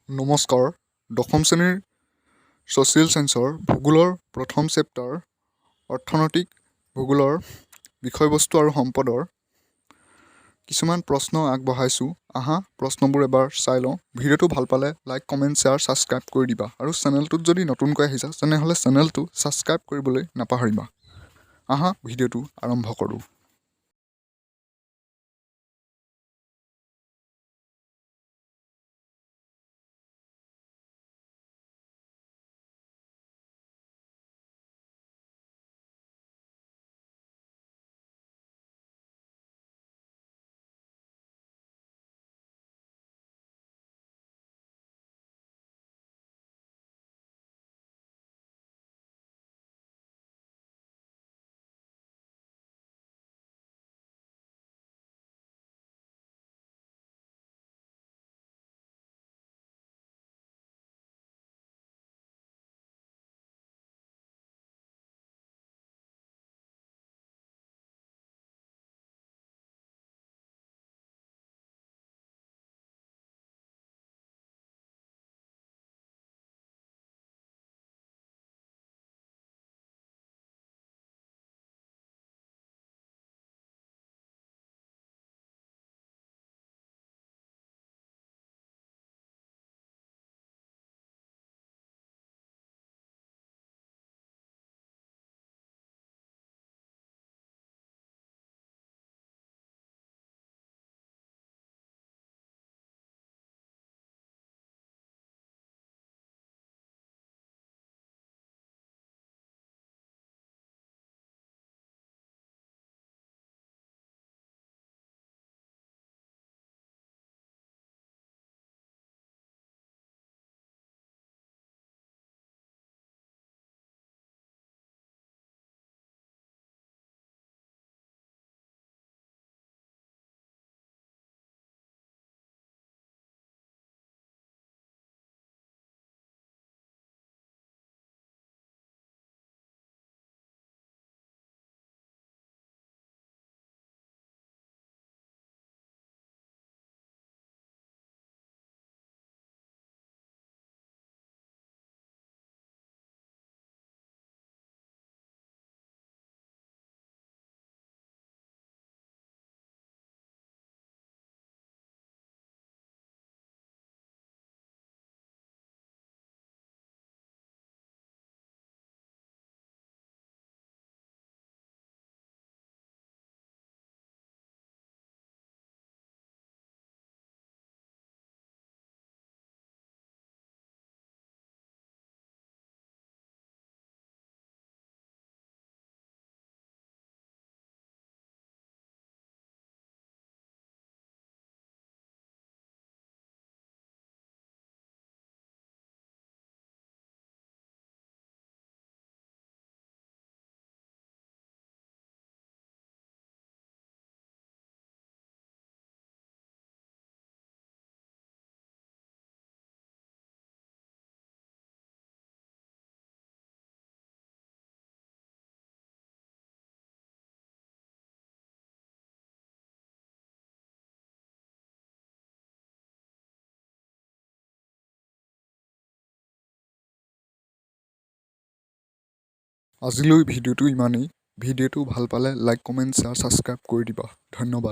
নমস্কাৰ। দশম শ্ৰেণীৰ ছ'চিয়েল ছায়েন্সৰ ভূগোলৰ প্ৰথম চেপ্টাৰ অৰ্থনৈতিক ভূগোলৰ বিষয়বস্তু আৰু সম্পদৰ কিছুমান প্ৰশ্ন আগবঢ়াইছোঁ। আহা প্ৰশ্নবোৰ এবাৰ চাই লওঁ। ভিডিঅ'টো ভাল পালে লাইক, কমেণ্ট, শ্বেয়াৰ, ছাবস্ক্ৰাইব কৰি দিবা আৰু চেনেলটোত যদি নতুনকৈ আহিছা তেনেহ'লে চেনেলটো ছাবস্ক্ৰাইব কৰিবলৈ নাপাহৰিবা। আহা ভিডিঅ'টো আৰম্ভ কৰোঁ। আজিলৈ ভিডিঅ'টো ইমানেই। ভিডিঅ'টো ভাল পালে লাইক, কমেণ্ট, শ্বেয়াৰ, ছাবস্ক্ৰাইব কৰি দিবা। ধন্যবাদ।